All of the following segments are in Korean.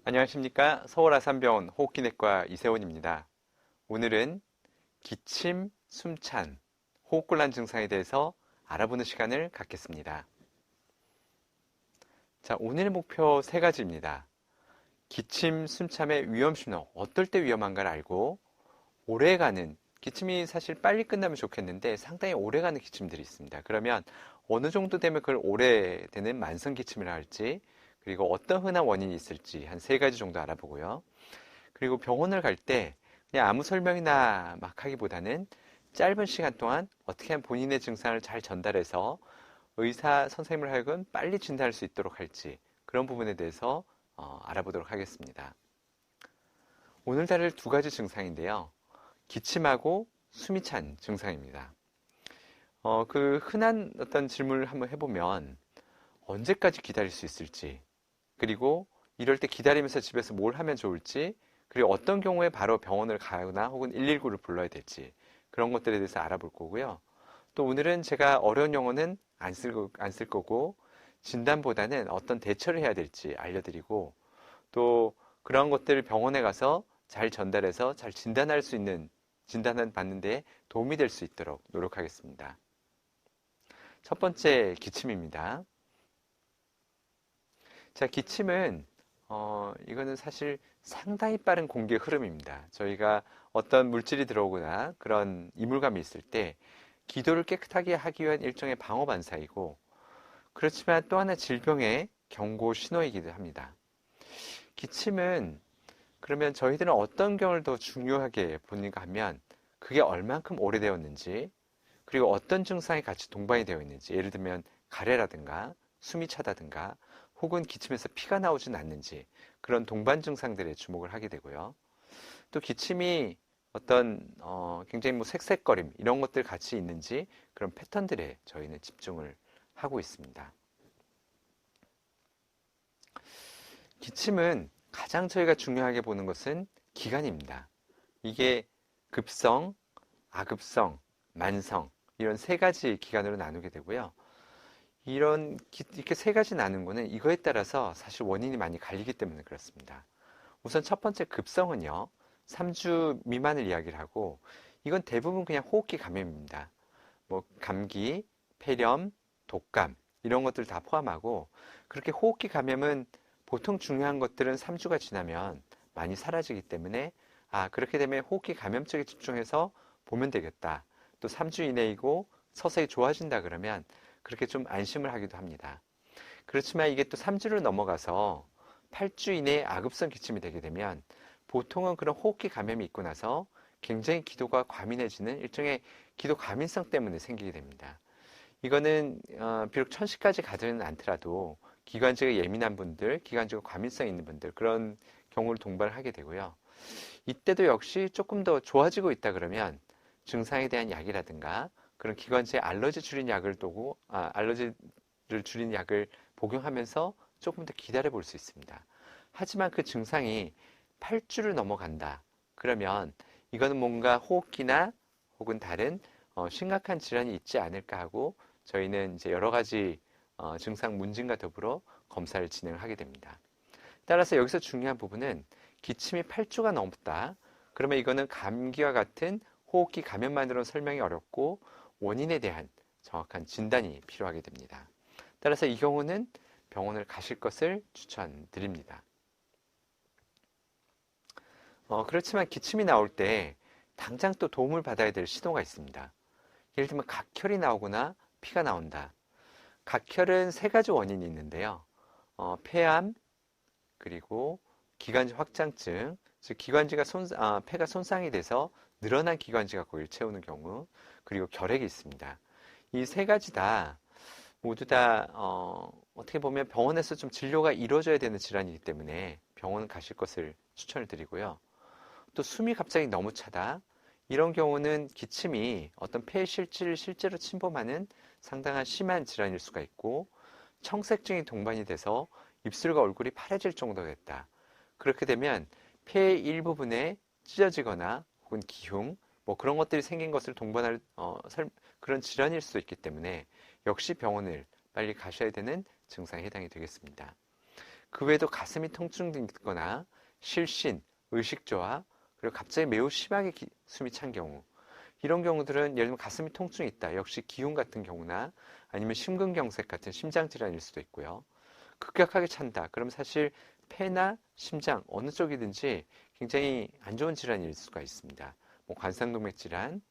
안녕하십니까. 서울 아산병원 호흡기내과 이세훈입니다. 오늘은 기침, 숨찬, 호흡곤란 증상에 대해서 알아보는 시간을 갖겠습니다. 자, 오늘 목표 세 가지입니다. 기침, 숨참의 위험 신호, 어떨 때 위험한가를 알고, 오래가는, 기침이 사실 빨리 끝나면 좋겠는데 상당히 오래가는 기침들이 있습니다. 그러면 어느 정도 되면 그걸 오래되는 만성 기침이라 할지, 그리고 어떤 흔한 원인이 있을지 한 세 가지 정도 알아보고요. 그리고 병원을 갈 때 그냥 아무 설명이나 막 하기보다는 짧은 시간 동안 어떻게 하면 본인의 증상을 잘 전달해서 의사 선생님을 하여금 빨리 진단할 수 있도록 할지 그런 부분에 대해서 알아보도록 하겠습니다. 오늘 다룰 두 가지 증상인데요. 기침하고 숨이 찬 증상입니다. 그 흔한 어떤 질문을 한번 해보면 언제까지 기다릴 수 있을지, 그리고 이럴 때 기다리면서 집에서 뭘 하면 좋을지, 그리고 어떤 경우에 바로 병원을 가거나 혹은 119를 불러야 될지 그런 것들에 대해서 알아볼 거고요. 또 오늘은 제가 어려운 용어는 안 쓸 거고 진단보다는 어떤 대처를 해야 될지 알려드리고 또 그런 것들을 병원에 가서 잘 전달해서 잘 진단할 수 있는 진단을 받는 데 도움이 될 수 있도록 노력하겠습니다. 첫 번째 기침입니다. 자, 기침은 이거는 사실 상당히 빠른 공기의 흐름입니다. 저희가 어떤 물질이 들어오거나 그런 이물감이 있을 때 기도를 깨끗하게 하기 위한 일종의 방어 반사이고 그렇지만 또 하나 질병의 경고 신호이기도 합니다. 기침은 그러면 저희들은 어떤 경우를 더 중요하게 보는가 하면 그게 얼만큼 오래되었는지 그리고 어떤 증상이 같이 동반이 되어 있는지 예를 들면 가래라든가 숨이 차다든가 혹은 기침에서 피가 나오진 않는지 그런 동반 증상들에 주목을 하게 되고요. 또 기침이 어떤 굉장히 뭐 색색거림 이런 것들 같이 있는지 그런 패턴들에 저희는 집중을 하고 있습니다. 기침은 가장 저희가 중요하게 보는 것은 기간입니다. 이게 급성, 아급성, 만성 이런 세 가지 기간으로 나누게 되고요. 이렇게 세 가지 나눈 거는 이거에 따라서 사실 원인이 많이 갈리기 때문에 그렇습니다. 우선 첫 번째 급성은요. 3주 미만을 이야기를 하고 이건 대부분 그냥 호흡기 감염입니다. 뭐 감기, 폐렴, 독감 이런 것들 다 포함하고 그렇게 호흡기 감염은 보통 중요한 것들은 3주가 지나면 많이 사라지기 때문에 그렇게 되면 호흡기 감염 쪽에 집중해서 보면 되겠다. 또 3주 이내이고 서서히 좋아진다 그러면 그렇게 좀 안심을 하기도 합니다. 그렇지만 이게 또 3주를 넘어가서 8주 이내에 아급성 기침이 되게 되면 보통은 그런 호흡기 감염이 있고 나서 굉장히 기도가 과민해지는 일종의 기도 과민성 때문에 생기게 됩니다. 이거는 비록 천식까지 가지는 않더라도 기관지가 예민한 분들, 기관지가 과민성 있는 분들 그런 경우를 동반을 하게 되고요. 이때도 역시 조금 더 좋아지고 있다 그러면 증상에 대한 약이라든가 그런 기관지의 알러지 줄인 약을 두고 알러지를 줄인 약을 복용하면서 조금 더 기다려 볼 수 있습니다. 하지만 그 증상이 8주를 넘어간다. 그러면 이거는 뭔가 호흡기나 혹은 다른 심각한 질환이 있지 않을까 하고 저희는 이제 여러 가지 증상 문진과 더불어 검사를 진행하게 됩니다. 따라서 여기서 중요한 부분은 기침이 8주가 넘었다. 그러면 이거는 감기와 같은 호흡기 감염만으로는 설명이 어렵고 원인에 대한 정확한 진단이 필요하게 됩니다. 따라서 이 경우는 병원을 가실 것을 추천드립니다. 그렇지만 기침이 나올 때 당장 또 도움을 받아야 될 신호가 있습니다. 예를 들면 각혈이 나오거나 피가 나온다. 각혈은 세 가지 원인이 있는데요. 폐암, 그리고 기관지 확장증, 즉 폐가 손상이 돼서 늘어난 기관지가 거기를 채우는 경우, 그리고 결핵이 있습니다. 이 세 가지 다 모두 다 어떻게 보면 병원에서 좀 진료가 이루어져야 되는 질환이기 때문에 병원 가실 것을 추천을 드리고요. 또 숨이 갑자기 너무 차다. 이런 경우는 기침이 어떤 폐 실질을 실제로 침범하는 상당한 심한 질환일 수가 있고 청색증이 동반이 돼서 입술과 얼굴이 파래질 정도가 됐다. 그렇게 되면 폐의 일부분에 찢어지거나 혹은 기흉 뭐 그런 것들이 생긴 것을 동반할 그런 질환일 수도 있기 때문에 역시 병원을 빨리 가셔야 되는 증상에 해당이 되겠습니다. 그 외에도 가슴이 통증있거나 실신, 의식저하, 그리고 갑자기 매우 심하게 숨이 찬 경우, 이런 경우들은 예를 들면 가슴이 통증이 있다. 역시 기흉 같은 경우나 아니면 심근경색 같은 심장질환일 수도 있고요. 급격하게 찬다. 그럼 사실 폐나 심장 어느 쪽이든지 굉장히 안 좋은 질환일 수가 있습니다. 뭐 관상동맥 질환,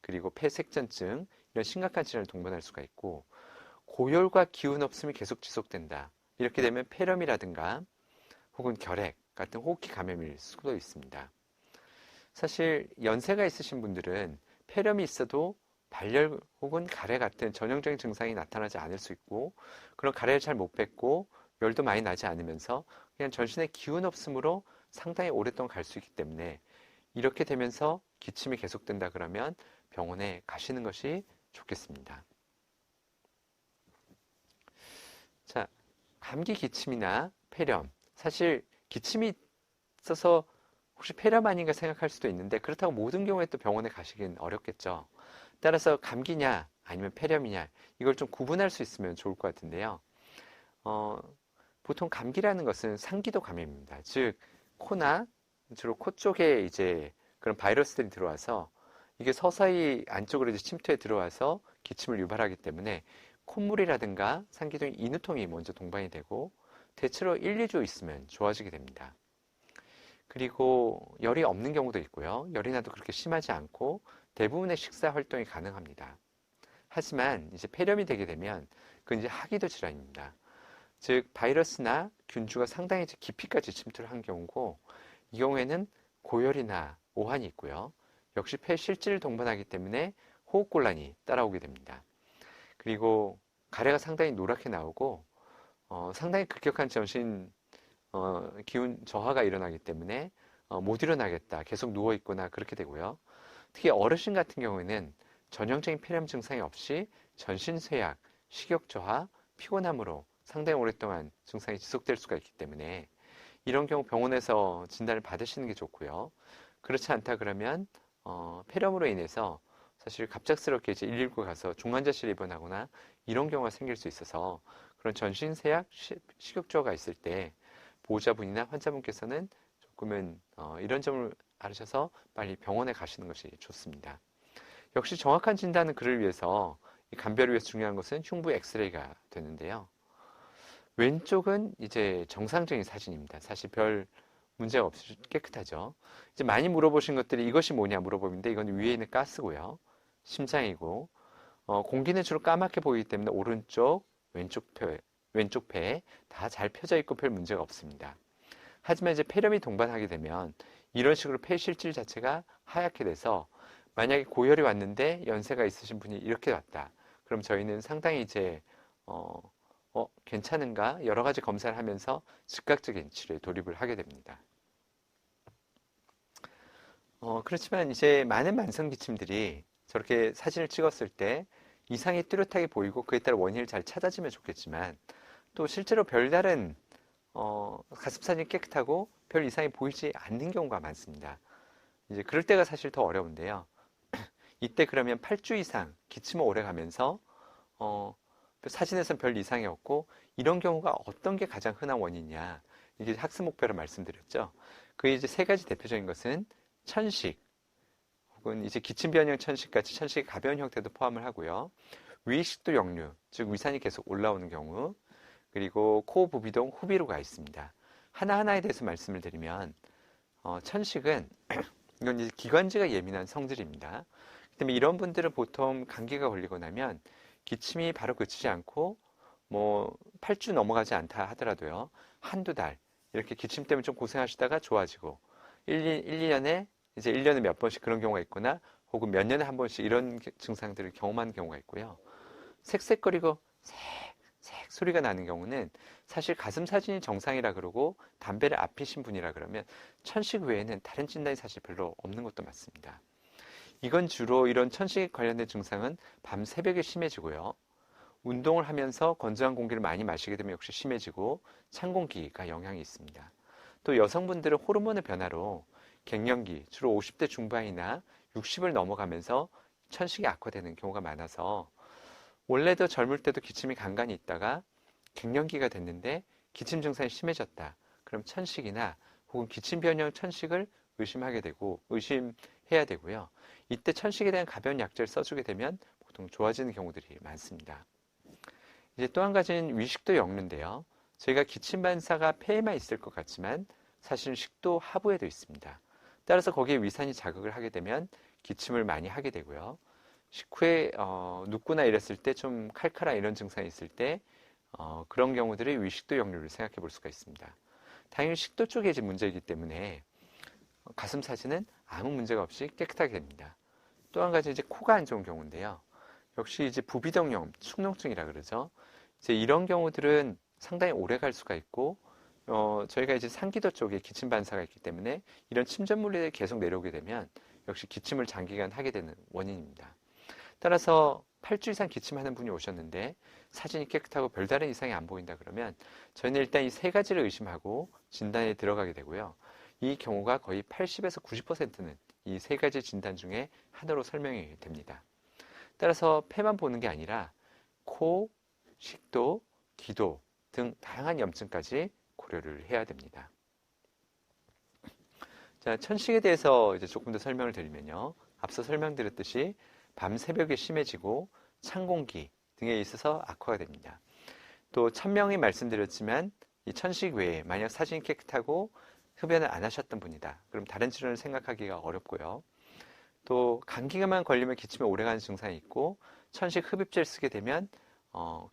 그리고 폐색전증 이런 심각한 질환을 동반할 수가 있고, 고열과 기운 없음이 계속 지속된다. 이렇게 되면 폐렴이라든가 혹은 결핵 같은 호흡기 감염일 수도 있습니다. 사실 연세가 있으신 분들은 폐렴이 있어도 발열 혹은 가래 같은 전형적인 증상이 나타나지 않을 수 있고, 그런 가래를 잘 못 뱉고 열도 많이 나지 않으면서 그냥 전신에 기운 없음으로 상당히 오랫동안 갈 수 있기 때문에, 이렇게 되면서 기침이 계속된다 그러면 병원에 가시는 것이 좋겠습니다. 자, 감기 기침이나 폐렴, 사실 기침이 있어서 혹시 폐렴 아닌가 생각할 수도 있는데, 그렇다고 모든 경우에 또 병원에 가시긴 어렵겠죠. 따라서 감기냐 아니면 폐렴이냐, 이걸 좀 구분할 수 있으면 좋을 것 같은데요. 보통 감기라는 것은 상기도 감염입니다. 즉 코나 주로 코 쪽에 이제 그런 바이러스들이 들어와서 이게 서서히 안쪽으로 이제 침투해 들어와서 기침을 유발하기 때문에 콧물이라든가 상기둥 인후통이 먼저 동반이 되고, 대체로 1, 2주 있으면 좋아지게 됩니다. 그리고 열이 없는 경우도 있고요. 열이 나도 그렇게 심하지 않고 대부분의 식사 활동이 가능합니다. 하지만 이제 폐렴이 되게 되면 그건 이제 하기도 질환입니다. 즉 바이러스나 균주가 상당히 깊이까지 침투를 한 경우고, 이 경우에는 고열이나 오한이 있고요. 역시 폐 실질을 동반하기 때문에 호흡곤란이 따라오게 됩니다. 그리고 가래가 상당히 노랗게 나오고 상당히 급격한 전신 기운 저하가 일어나기 때문에 못 일어나겠다, 계속 누워 있거나 그렇게 되고요. 특히 어르신 같은 경우에는 전형적인 폐렴 증상이 없이 전신 쇠약, 식욕 저하, 피곤함으로 상당히 오랫동안 증상이 지속될 수가 있기 때문에 이런 경우 병원에서 진단을 받으시는 게 좋고요. 그렇지 않다 그러면 폐렴으로 인해서 사실 갑작스럽게 이제 119 가서 중환자실 입원하거나 이런 경우가 생길 수 있어서, 그런 전신 쇠약, 식욕 저하가 있을 때 보호자분이나 환자분께서는 조금은 이런 점을 알으셔서 빨리 병원에 가시는 것이 좋습니다. 역시 정확한 진단은 그를 위해서, 이 감별을 위해서 중요한 것은 흉부 엑스레이가 되는데요. 왼쪽은 이제 정상적인 사진입니다. 사실 별 문제가 없이 깨끗하죠. 이제 많이 물어보신 것들이 이것이 뭐냐 물어보는데, 이건 위에 있는 가스고요. 심장이고, 공기는 주로 까맣게 보이기 때문에 오른쪽, 왼쪽 폐에 다 잘 펴져 있고 별 문제가 없습니다. 하지만 이제 폐렴이 동반하게 되면 이런 식으로 폐 실질 자체가 하얗게 돼서, 만약에 고열이 왔는데 연세가 있으신 분이 이렇게 왔다. 그럼 저희는 상당히 이제 괜찮은가 여러 가지 검사를 하면서 즉각적인 치료에 돌입을 하게 됩니다. 그렇지만 이제 많은 만성 기침들이 저렇게 사진을 찍었을 때 이상이 뚜렷하게 보이고 그에 따라 원인을 잘 찾아지면 좋겠지만, 또 실제로 별다른 가슴 사진이 깨끗하고 별 이상이 보이지 않는 경우가 많습니다. 이제 그럴 때가 사실 더 어려운데요. 이때 그러면 8주 이상 기침을 오래 가면서 사진에선 별 이상이 없고, 이런 경우가 어떤 게 가장 흔한 원인이냐, 이게 학습 목표로 말씀드렸죠. 그게 이제 세 가지 대표적인 것은 천식, 혹은 이제 기침 변형 천식 같이 천식의 가벼운 형태도 포함을 하고요. 위식도 역류, 즉 위산이 계속 올라오는 경우, 그리고 코 부비동 후비로가 있습니다. 하나하나에 대해서 말씀을 드리면, 천식은 이건 이제 기관지가 예민한 성질입니다. 그다음에 이런 분들은 보통 감기가 걸리고 나면 기침이 바로 그치지 않고 뭐 8주 넘어가지 않다 하더라도요, 한두 달 이렇게 기침 때문에 좀 고생하시다가 좋아지고 1, 2년에 이제 1년에 몇 번씩 그런 경우가 있거나, 혹은 몇 년에 한 번씩 이런 증상들을 경험하는 경우가 있고요. 색색거리고 색 소리가 나는 경우는 사실 가슴 사진이 정상이라 그러고 담배를 안 피신 분이라 그러면 천식 외에는 다른 진단이 사실 별로 없는 것도 맞습니다. 이건 주로 이런 천식 관련된 증상은 밤 새벽에 심해지고요. 운동을 하면서 건조한 공기를 많이 마시게 되면 역시 심해지고, 찬 공기가 영향이 있습니다. 또 여성분들은 호르몬의 변화로 갱년기, 주로 50대 중반이나 60을 넘어가면서 천식이 악화되는 경우가 많아서, 원래도 젊을 때도 기침이 간간히 있다가 갱년기가 됐는데 기침 증상이 심해졌다. 그럼 천식이나 혹은 기침 변형 천식을 의심해야 되고요. 이때 천식에 대한 가벼운 약제를 써주게 되면 보통 좋아지는 경우들이 많습니다. 이제 또 한 가지는 위식도 역류인데요. 저희가 기침 반사가 폐에만 있을 것 같지만 사실은 식도 하부에도 있습니다. 따라서 거기에 위산이 자극을 하게 되면 기침을 많이 하게 되고요. 식후에 눕거나 이랬을 때 좀 칼칼한 이런 증상이 있을 때 그런 경우들이 위식도 역류를 생각해 볼 수가 있습니다. 당연히 식도 쪽에 이제 문제이기 때문에 가슴 사진은 아무 문제가 없이 깨끗하게 됩니다. 또 한 가지 이제 코가 안 좋은 경우인데요. 역시 이제 부비동염, 축농증이라 그러죠. 이제 이런 경우들은 상당히 오래 갈 수가 있고, 저희가 이제 상기도 쪽에 기침 반사가 있기 때문에 이런 침전 물질이 계속 내려오게 되면 역시 기침을 장기간 하게 되는 원인입니다. 따라서 8주 이상 기침하는 분이 오셨는데 사진이 깨끗하고 별다른 이상이 안 보인다 그러면 저희는 일단 이 세 가지를 의심하고 진단에 들어가게 되고요. 이 경우가 거의 80에서 90%는 이 세 가지 진단 중에 하나로 설명이 됩니다. 따라서 폐만 보는 게 아니라 코, 식도, 기도 등 다양한 염증까지 고려를 해야 됩니다. 자, 천식에 대해서 이제 조금 더 설명을 드리면요. 앞서 설명드렸듯이 밤 새벽에 심해지고 찬 공기 등에 있어서 악화가 됩니다. 또 천명히 말씀드렸지만 이 천식 외에 만약 사진이 깨끗하고 흡연을 안 하셨던 분이다. 그럼 다른 질환을 생각하기가 어렵고요. 또 감기만 걸리면 기침이 오래가는 증상이 있고 천식 흡입제를 쓰게 되면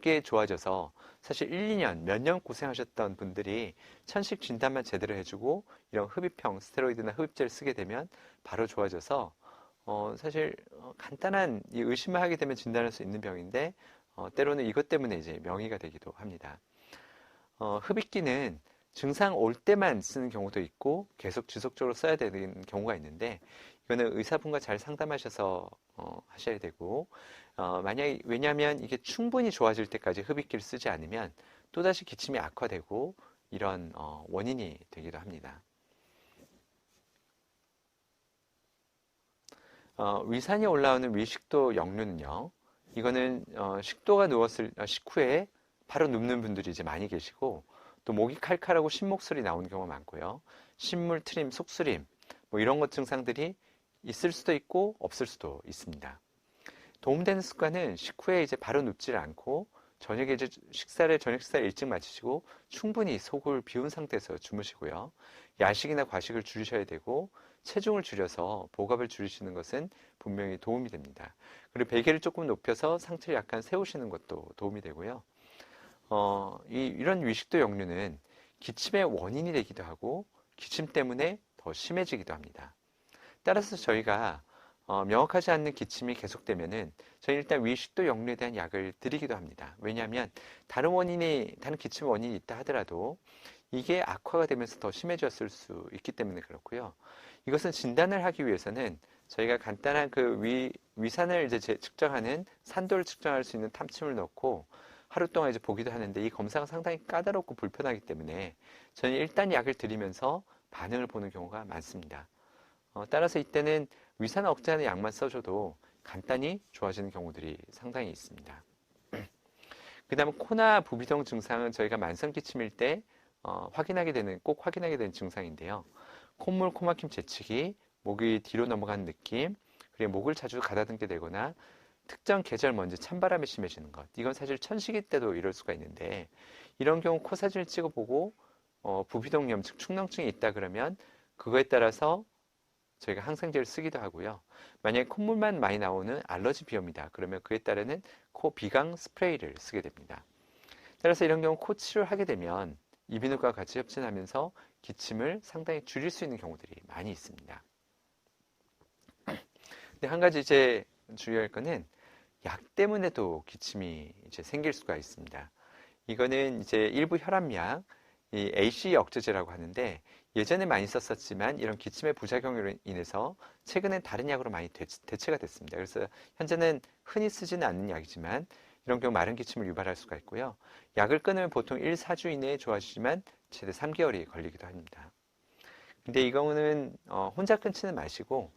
꽤 좋아져서 사실 1, 2년, 몇 년 고생하셨던 분들이 천식 진단만 제대로 해주고 이런 흡입형 스테로이드나 흡입제를 쓰게 되면 바로 좋아져서 사실 간단한 이 의심을 하게 되면 진단할 수 있는 병인데 때로는 이것 때문에 이제 명의가 되기도 합니다. 흡입기는 증상 올 때만 쓰는 경우도 있고 계속 지속적으로 써야 되는 경우가 있는데 이거는 의사분과 잘 상담하셔서 하셔야 되고 만약에 왜냐하면 이게 충분히 좋아질 때까지 흡입기를 쓰지 않으면 또다시 기침이 악화되고 이런 원인이 되기도 합니다. 위산이 올라오는 위식도 역류는요. 이거는 식도가 누웠을 식후에 바로 눕는 분들이 이제 많이 계시고 또 목이 칼칼하고 신목소리 나오는 경우가 많고요. 신물, 트림, 속쓰림 뭐 이런 것 증상들이 있을 수도 있고 없을 수도 있습니다. 도움되는 습관은 식후에 이제 바로 눕지를 않고 저녁에 이제 저녁 식사를 일찍 마치시고 충분히 속을 비운 상태에서 주무시고요. 야식이나 과식을 줄이셔야 되고 체중을 줄여서 복압을 줄이시는 것은 분명히 도움이 됩니다. 그리고 베개를 조금 높여서 상체를 약간 세우시는 것도 도움이 되고요. 이런 위식도 역류는 기침의 원인이 되기도 하고 기침 때문에 더 심해지기도 합니다. 따라서 저희가 명확하지 않는 기침이 계속되면은 저희는 일단 위식도 역류에 대한 약을 드리기도 합니다. 왜냐하면 다른 기침 원인이 있다 하더라도 이게 악화가 되면서 더 심해졌을 수 있기 때문에 그렇고요. 이것은 진단을 하기 위해서는 저희가 간단한 그 위산을 이제 측정하는 산도를 측정할 수 있는 탐침을 넣고 하루 동안 이제 보기도 하는데 이 검사가 상당히 까다롭고 불편하기 때문에 저는 일단 약을 드리면서 반응을 보는 경우가 많습니다. 따라서 이때는 위산 억제하는 약만 써줘도 간단히 좋아지는 경우들이 상당히 있습니다. 그 다음 코나 부비동 증상은 저희가 만성 기침일 때 꼭 확인하게 되는 증상인데요. 콧물, 코막힘, 재채기, 목이 뒤로 넘어가는 느낌, 그리고 목을 자주 가다듬게 되거나 특정 계절 먼지 찬바람이 심해지는 것. 이건 사실 천식일 때도 이럴 수가 있는데 이런 경우 코 사진을 찍어보고 부비동염, 즉 축농증이 있다 그러면 그거에 따라서 저희가 항생제를 쓰기도 하고요. 만약에 콧물만 많이 나오는 알러지 비염이다. 그러면 그에 따르는 코 비강 스프레이를 쓰게 됩니다. 따라서 이런 경우 코 치료를 하게 되면 이비인후과와 같이 협진하면서 기침을 상당히 줄일 수 있는 경우들이 많이 있습니다. 근데 한 가지 이제 주의할 거는 약 때문에도 기침이 이제 생길 수가 있습니다. 이거는 이제 일부 혈압약, 이 AC 억제제라고 하는데 예전에 많이 썼었지만 이런 기침의 부작용으로 인해서 최근엔 다른 약으로 많이 대체가 됐습니다. 그래서 현재는 흔히 쓰지는 않는 약이지만 이런 경우 마른 기침을 유발할 수가 있고요. 약을 끊으면 보통 1, 4주 이내에 좋아지지만 최대 3개월이 걸리기도 합니다. 근데 이 경우는 혼자 끊지는 마시고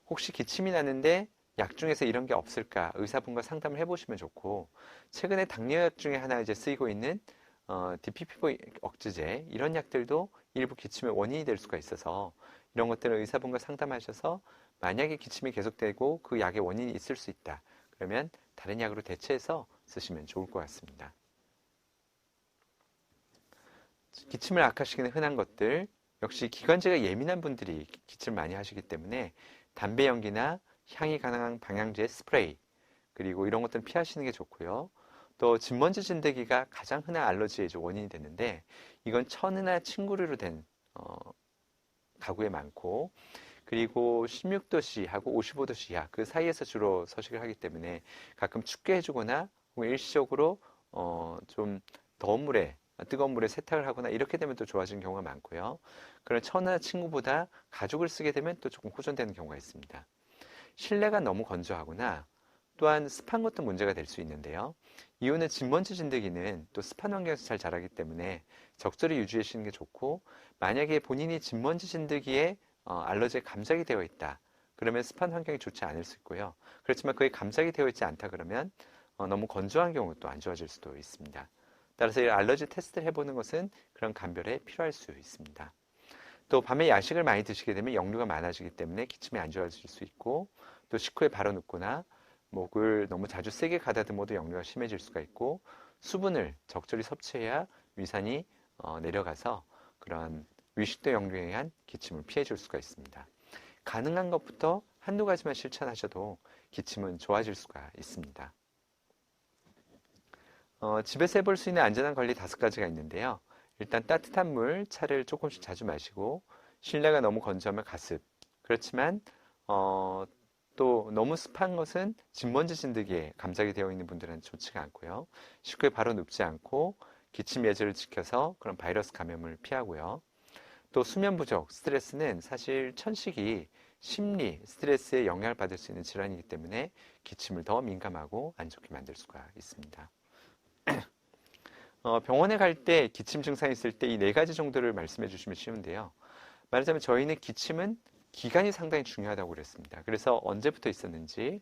혹시 기침이 나는데 약 중에서 이런 게 없을까 의사분과 상담을 해보시면 좋고 최근에 당뇨약 중에 하나 이제 쓰이고 있는 DPP-4 억제제 이런 약들도 일부 기침의 원인이 될 수가 있어서 이런 것들은 의사분과 상담하셔서 만약에 기침이 계속되고 그 약의 원인이 있을 수 있다. 그러면 다른 약으로 대체해서 쓰시면 좋을 것 같습니다. 기침을 악화시키는 흔한 것들, 역시 기관지가 예민한 분들이 기침을 많이 하시기 때문에 담배 연기나 향이 강한 방향제 스프레이, 그리고 이런 것들은 피하시는 게 좋고요. 또 진먼지 진드기가 가장 흔한 알러지의 원인이 되는데 이건 천이나 침구류로 된 가구에 많고, 그리고 16도씨하고 55도씨 이하 그 사이에서 주로 서식을 하기 때문에 가끔 춥게 해주거나 혹은 일시적으로 좀 더운 물에 뜨거운 물에 세탁을 하거나 이렇게 되면 또 좋아지는 경우가 많고요. 그런 천이나 침구보다 가죽을 쓰게 되면 또 조금 호전되는 경우가 있습니다. 실내가 너무 건조하거나 또한 습한 것도 문제가 될 수 있는데요. 이유는 진먼지 진드기는 또 습한 환경에서 잘 자라기 때문에 적절히 유지해 주시는 게 좋고, 만약에 본인이 진먼지 진드기에 알러지에 감작이 되어 있다. 그러면 습한 환경이 좋지 않을 수 있고요. 그렇지만 그에 감작이 되어 있지 않다 그러면 너무 건조한 경우 또 안 좋아질 수도 있습니다. 따라서 이 알러지 테스트를 해보는 것은 그런 감별에 필요할 수 있습니다. 또 밤에 야식을 많이 드시게 되면 역류가 많아지기 때문에 기침이 안 좋아질 수 있고, 또 식후에 바로 눕거나 목을 너무 자주 세게 가다듬어도 역류가 심해질 수가 있고, 수분을 적절히 섭취해야 위산이 내려가서 그런 위식도 역류에 의한 기침을 피해 줄 수가 있습니다. 가능한 것부터 한두 가지만 실천하셔도 기침은 좋아질 수가 있습니다. 집에서 해볼 수 있는 안전한 관리 5가지가 있는데요. 일단 따뜻한 물, 차를 조금씩 자주 마시고, 실내가 너무 건조하면 가습. 그렇지만 또 너무 습한 것은 진먼지 진드기에 감작이 되어 있는 분들은 좋지가 않고요. 식후에 바로 눕지 않고 기침 예절을 지켜서 그런 바이러스 감염을 피하고요. 또 수면 부족, 스트레스는 사실 천식이 심리, 스트레스에 영향을 받을 수 있는 질환이기 때문에 기침을 더 민감하고 안 좋게 만들 수가 있습니다. 병원에 갈 때 기침 증상이 있을 때 이 4가지 정도를 말씀해 주시면 쉬운데요. 말하자면 저희는 기침은 기간이 상당히 중요하다고 그랬습니다. 그래서 언제부터 있었는지,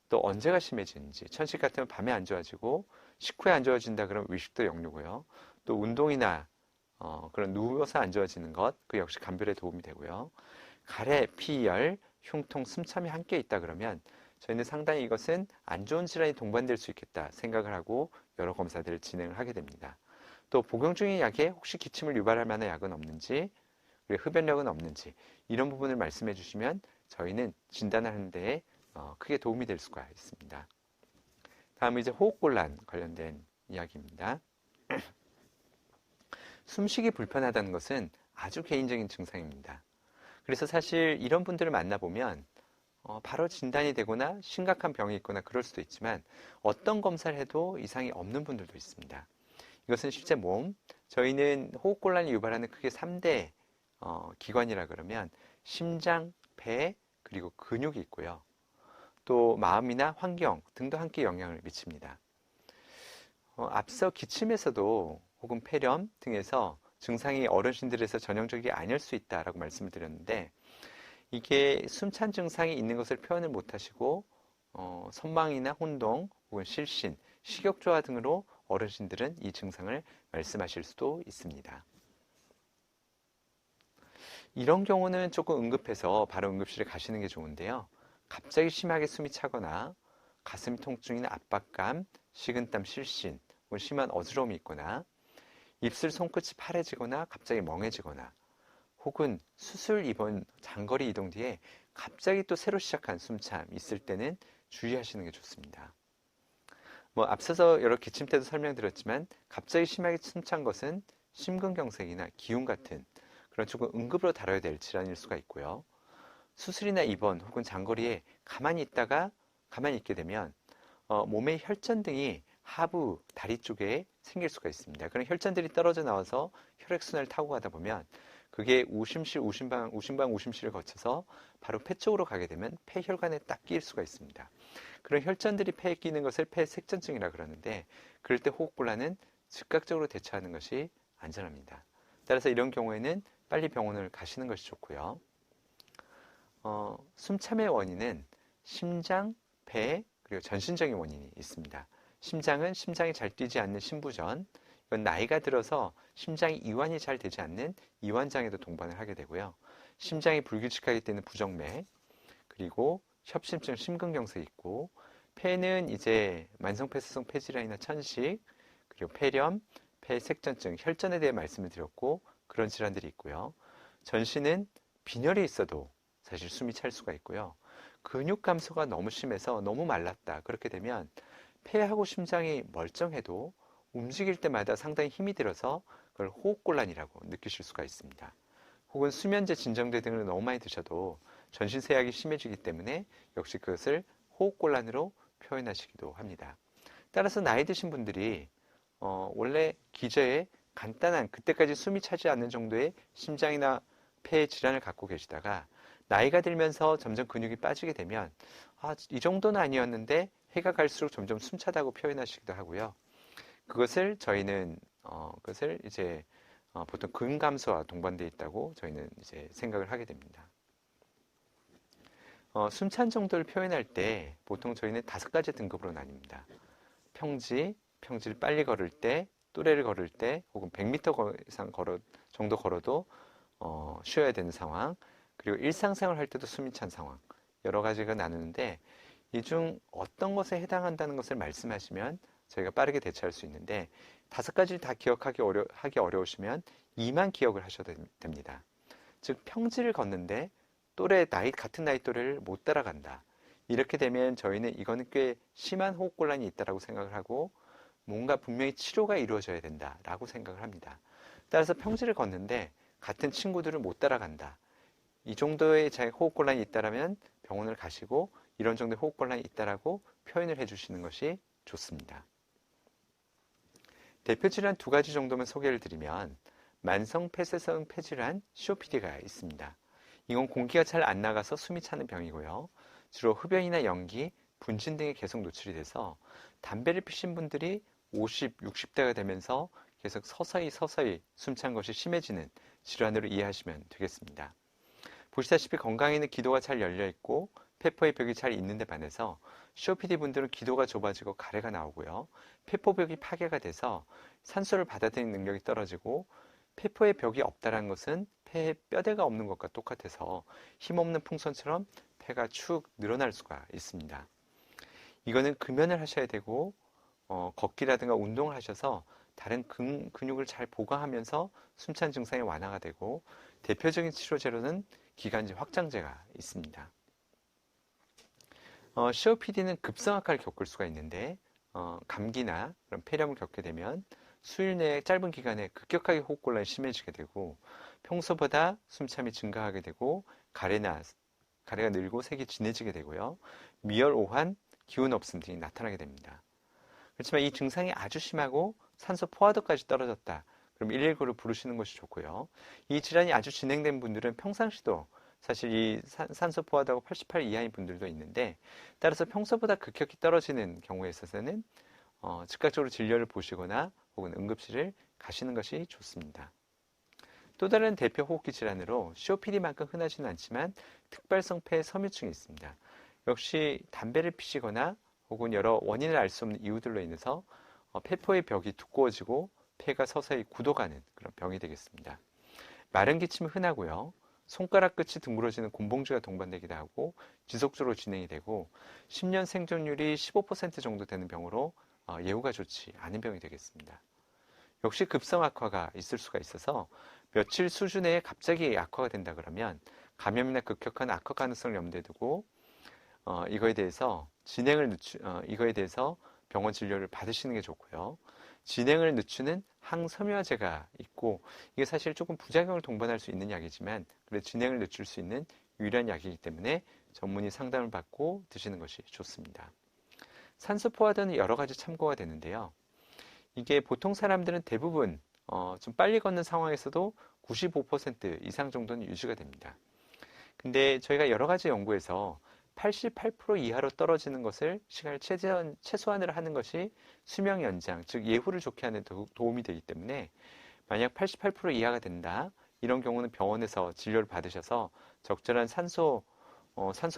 또 언제가 심해지는지, 천식 같으면 밤에 안 좋아지고 식후에 안 좋아진다 그러면 위식도 역류고요. 또 운동이나 그런 누워서 안 좋아지는 것, 그 역시 감별에 도움이 되고요. 가래, 피열, 흉통, 숨참이 함께 있다 그러면 저희는 상당히 이것은 안 좋은 질환이 동반될 수 있겠다 생각을 하고 여러 검사들을 진행을 하게 됩니다. 또 복용 중인 약에 혹시 기침을 유발할 만한 약은 없는지, 그리고 흡연력은 없는지 이런 부분을 말씀해 주시면 저희는 진단하는 데에 크게 도움이 될 수가 있습니다. 다음은 이제 호흡곤란 관련된 이야기입니다. 숨쉬기 불편하다는 것은 아주 개인적인 증상입니다. 그래서 사실 이런 분들을 만나보면 바로 진단이 되거나 심각한 병이 있거나 그럴 수도 있지만 어떤 검사를 해도 이상이 없는 분들도 있습니다. 이것은 실제 저희는 호흡곤란이 유발하는 크게 3대 기관이라 그러면 심장, 배, 그리고 근육이 있고요. 또 마음이나 환경 등도 함께 영향을 미칩니다. 앞서 기침에서도 혹은 폐렴 등에서 증상이 어르신들에서 전형적이 아닐 수 있다라고 말씀을 드렸는데, 이게 숨찬 증상이 있는 것을 표현을 못하시고 선망이나 혼동 혹은 실신, 식욕조화 등으로 어르신들은 이 증상을 말씀하실 수도 있습니다. 이런 경우는 조금 응급해서 바로 응급실에 가시는 게 좋은데요. 갑자기 심하게 숨이 차거나 가슴 통증이나 압박감, 식은땀, 실신, 혹은 심한 어지러움이 있거나 입술 손끝이 파래지거나 갑자기 멍해지거나 혹은 수술 입원 장거리 이동 뒤에 갑자기 또 새로 시작한 숨참 있을 때는 주의하시는 게 좋습니다. 앞서서 여러 기침 때도 설명드렸지만 갑자기 심하게 숨찬 것은 심근경색이나 기흉 같은 그런 조금 응급으로 다뤄야 될 질환일 수가 있고요. 수술이나 입원 혹은 장거리에 가만히 있게 되면 몸의 혈전 등이 하부 다리 쪽에 생길 수가 있습니다. 그런 혈전들이 떨어져 나와서 혈액순환을 타고 가다 보면 그게 우심실을 거쳐서 바로 폐 쪽으로 가게 되면 폐혈관에 딱 끼일 수가 있습니다. 그런 혈전들이 폐에 끼는 것을 폐색전증이라 그러는데, 그럴 때 호흡곤란은 즉각적으로 대처하는 것이 안전합니다. 따라서 이런 경우에는 빨리 병원을 가시는 것이 좋고요. 숨참의 원인은 심장, 배, 그리고 전신적인 원인이 있습니다. 심장은 심장이 잘 뛰지 않는 심부전, 이건 나이가 들어서 심장이 이완이 잘 되지 않는 이완장애도 동반을 하게 되고요. 심장이 불규칙하게 뛰는 부정맥, 그리고 협심증, 심근경색이 있고, 폐는 이제 만성폐쇄성 폐질환이나 천식, 그리고 폐렴, 폐색전증, 혈전에 대해 말씀을 드렸고 그런 질환들이 있고요. 전신은 빈혈이 있어도 사실 숨이 찰 수가 있고요. 근육 감소가 너무 심해서 너무 말랐다. 그렇게 되면 폐하고 심장이 멀쩡해도 움직일 때마다 상당히 힘이 들어서 그걸 호흡곤란이라고 느끼실 수가 있습니다. 혹은 수면제, 진정제 등을 너무 많이 드셔도 전신세약이 심해지기 때문에 역시 그것을 호흡곤란으로 표현하시기도 합니다. 따라서 나이 드신 분들이 원래 기저에 간단한 그때까지 숨이 차지 않는 정도의 심장이나 폐의 질환을 갖고 계시다가 나이가 들면서 점점 근육이 빠지게 되면 이 정도는 아니었는데 해가 갈수록 점점 숨차다고 표현하시기도 하고요. 그것을 저희는 그것을 이제 보통 근감소와 동반되어 있다고 저희는 이제 생각을 하게 됩니다. 숨찬 정도를 표현할 때 보통 저희는 5가지 등급으로 나뉩니다. 평지, 평지를 빨리 걸을 때, 또래를 걸을 때, 혹은 100m 이상 정도 걸어도 쉬어야 되는 상황, 그리고 일상생활 할 때도 숨이 찬 상황, 여러 가지가 나누는데 이 중 어떤 것에 해당한다는 것을 말씀하시면 저희가 빠르게 대처할 수 있는데 5가지 다 하기 어려우시면 2만 기억을 하셔도 됩니다. 즉 평지를 걷는데 같은 나이 또래를 못 따라간다. 이렇게 되면 저희는 이거는 꽤 심한 호흡곤란이 있다고 생각을 하고 뭔가 분명히 치료가 이루어져야 된다라고 생각을 합니다. 따라서 평지를 걷는데 같은 친구들을 못 따라간다. 이 정도의 호흡곤란이 있다면 병원을 가시고 이런 정도의 호흡곤란이 있다라고 표현을 해주시는 것이 좋습니다. 대표 질환 2가지 정도만 소개를 드리면 만성폐쇄성 폐질환 COPD가 있습니다. 이건 공기가 잘 안 나가서 숨이 차는 병이고요. 주로 흡연이나 연기, 분진 등에 계속 노출이 돼서 담배를 피신 분들이 50, 60대가 되면서 계속 서서히 숨찬 것이 심해지는 질환으로 이해하시면 되겠습니다. 보시다시피 건강에는 기도가 잘 열려 있고 폐포의 벽이 잘 있는데 반해서 COPD 분들은 기도가 좁아지고 가래가 나오고요. 폐포벽이 파괴가 돼서 산소를 받아들이는 능력이 떨어지고 폐포의 벽이 없다는 것은 폐에 뼈대가 없는 것과 똑같아서 힘없는 풍선처럼 폐가 축 늘어날 수가 있습니다. 이거는 금연을 하셔야 되고 걷기라든가 운동을 하셔서 다른 근육을 잘 보강하면서 숨찬 증상이 완화가 되고 대표적인 치료제로는 기관지 확장제가 있습니다. COPD는 급성악화를 겪을 수가 있는데 감기나 그런 폐렴을 겪게 되면 수일 내에 짧은 기간에 급격하게 호흡곤란이 심해지게 되고 평소보다 숨참이 증가하게 되고 가래가 늘고 색이 진해지게 되고요. 미열, 오한, 기운 없음 등이 나타나게 됩니다. 그렇지만 이 증상이 아주 심하고 산소 포화도까지 떨어졌다. 그럼 119를 부르시는 것이 좋고요. 이 질환이 아주 진행된 분들은 평상시도 사실 이 산소 포화도가 88 이하인 분들도 있는데 따라서 평소보다 급격히 떨어지는 경우에 있어서는 즉각적으로 진료를 보시거나 혹은 응급실을 가시는 것이 좋습니다. 또 다른 대표 호흡기 질환으로 COPD만큼 흔하지는 않지만 특발성 폐 섬유증이 있습니다. 역시 담배를 피시거나 혹은 여러 원인을 알 수 없는 이유들로 인해서 폐포의 벽이 두꺼워지고 폐가 서서히 굳어가는 그런 병이 되겠습니다. 마른 기침이 흔하고요. 손가락 끝이 둥그러지는 곤봉주가 동반되기도 하고 지속적으로 진행이 되고 10년 생존율이 15% 정도 되는 병으로 예후가 좋지 않은 병이 되겠습니다. 역시 급성 악화가 있을 수가 있어서 며칠 수주 내에 갑자기 악화가 된다 그러면 감염이나 급격한 악화 가능성을 염두에 두고 이거에 대해서 병원 진료를 받으시는 게 좋고요. 진행을 늦추는 항섬유화제가 있고 이게 사실 조금 부작용을 동반할 수 있는 약이지만 그래도 진행을 늦출 수 있는 유일한 약이기 때문에 전문의 상담을 받고 드시는 것이 좋습니다. 산소 포화도는 여러 가지 참고가 되는데요. 이게 보통 사람들은 대부분 좀 빨리 걷는 상황에서도 95% 이상 정도는 유지가 됩니다. 근데 저희가 여러 가지 연구에서 88% 이하로 떨어지는 것을 시간을 최소한으로 하는 것이 수명 연장, 즉 예후를 좋게 하는 도움이 되기 때문에 만약 88% 이하가 된다, 이런 경우는 병원에서 진료를 받으셔서 적절한 산소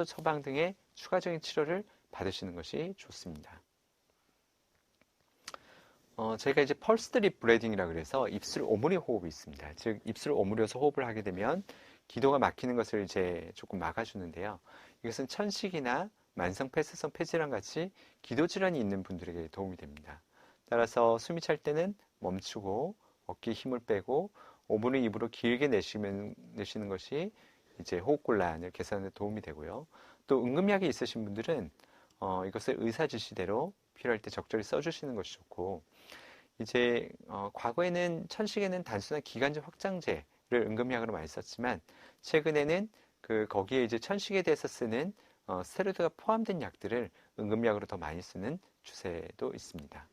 처방 등의 추가적인 치료를 받으시는 것이 좋습니다. 저희가 이제 펄스드 립 브레딩이라 그래서 입술 오므리 호흡이 있습니다. 즉, 입술을 오므려서 호흡을 하게 되면 기도가 막히는 것을 이제 조금 막아주는데요. 이것은 천식이나 만성 폐쇄성 폐질환 같이 기도 질환이 있는 분들에게 도움이 됩니다. 따라서 숨이 찰 때는 멈추고 어깨에 힘을 빼고 오므리 입으로 길게 내쉬는 것이 이제 호흡곤란을 개선하는 데 도움이 되고요. 또 응급약이 있으신 분들은 이것을 의사 지시대로 필요할 때 적절히 써주시는 것이 좋고, 이제 과거에는 천식에는 단순한 기관지 확장제를 응급약으로 많이 썼지만 최근에는 거기에 이제 천식에 대해서 쓰는 스테로이드가 포함된 약들을 응급약으로 더 많이 쓰는 추세도 있습니다.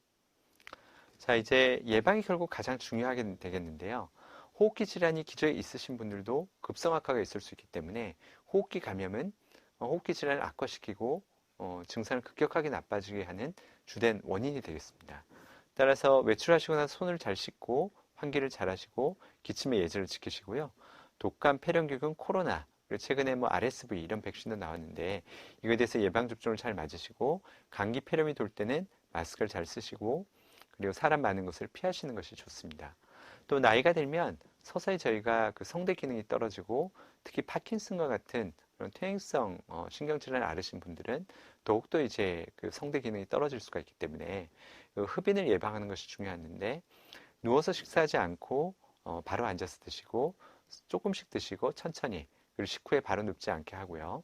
자, 이제 예방이 결국 가장 중요하게 되겠는데요. 호흡기 질환이 기저에 있으신 분들도 급성악화가 있을 수 있기 때문에 호흡기 감염은 호흡기 질환을 악화시키고 증상을 급격하게 나빠지게 하는 주된 원인이 되겠습니다. 따라서 외출하시거나 손을 잘 씻고 환기를 잘 하시고 기침의 예절을 지키시고요. 독감, 폐렴균, 코로나, 그리고 최근에 뭐 RSV 이런 백신도 나왔는데 이거에 대해서 예방접종을 잘 맞으시고 감기, 폐렴이 돌 때는 마스크를 잘 쓰시고 그리고 사람 많은 곳을 피하시는 것이 좋습니다. 또 나이가 들면 서서히 저희가 그 성대 기능이 떨어지고 특히 파킨슨과 같은 그런 퇴행성 신경질환을 앓으신 분들은 더욱더 이제 그 성대 기능이 떨어질 수가 있기 때문에 그 흡인을 예방하는 것이 중요한데 누워서 식사하지 않고 바로 앉아서 드시고 조금씩 드시고 천천히 그리고 식후에 바로 눕지 않게 하고요.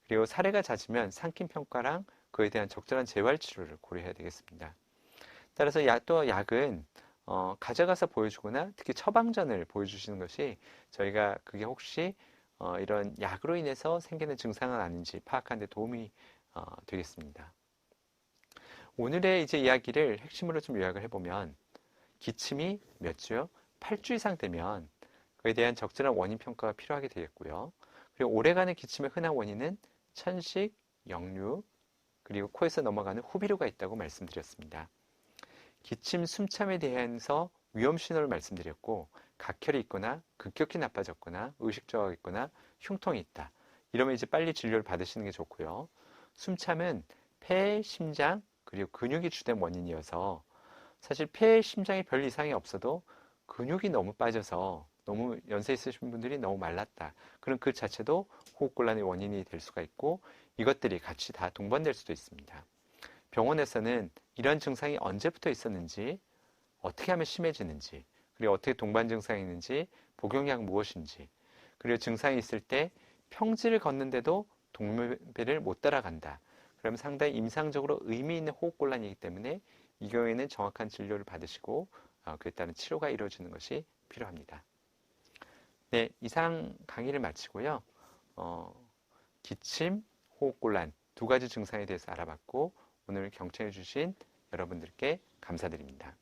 그리고 사례가 잦으면 상킴 평가랑 그에 대한 적절한 재활 치료를 고려해야 되겠습니다. 따라서 또 약은 가져가서 보여주거나 특히 처방전을 보여주시는 것이 저희가 그게 혹시 이런 약으로 인해서 생기는 증상은 아닌지 파악하는 데 도움이 되겠습니다. 오늘의 이제 이야기를 핵심으로 좀 요약을 해보면 기침이 몇 주요? 8주 이상 되면 그에 대한 적절한 원인 평가가 필요하게 되겠고요. 그리고 오래가는 기침의 흔한 원인은 천식, 역류, 그리고 코에서 넘어가는 후비루가 있다고 말씀드렸습니다. 기침, 숨참에 대해서 위험 신호를 말씀드렸고 각혈이 있거나 급격히 나빠졌거나 의식저하가 있거나 흉통이 있다. 이러면 이제 빨리 진료를 받으시는 게 좋고요. 숨참은 폐, 심장, 그리고 근육이 주된 원인이어서 사실 폐, 심장에 별 이상이 없어도 근육이 너무 빠져서 너무 연세 있으신 분들이 너무 말랐다. 그럼 그 자체도 호흡곤란의 원인이 될 수가 있고 이것들이 같이 다 동반될 수도 있습니다. 병원에서는 이런 증상이 언제부터 있었는지, 어떻게 하면 심해지는지, 그리고 어떻게 동반 증상이 있는지, 복용약 무엇인지, 그리고 증상이 있을 때 평지를 걷는데도 동물배를 못 따라간다. 그러면 상당히 임상적으로 의미 있는 호흡곤란이기 때문에 이 경우에는 정확한 진료를 받으시고 그에 따른 치료가 이루어지는 것이 필요합니다. 네, 이상 강의를 마치고요. 기침, 호흡곤란 두 가지 증상에 대해서 알아봤고 오늘 경청해 주신 여러분들께 감사드립니다.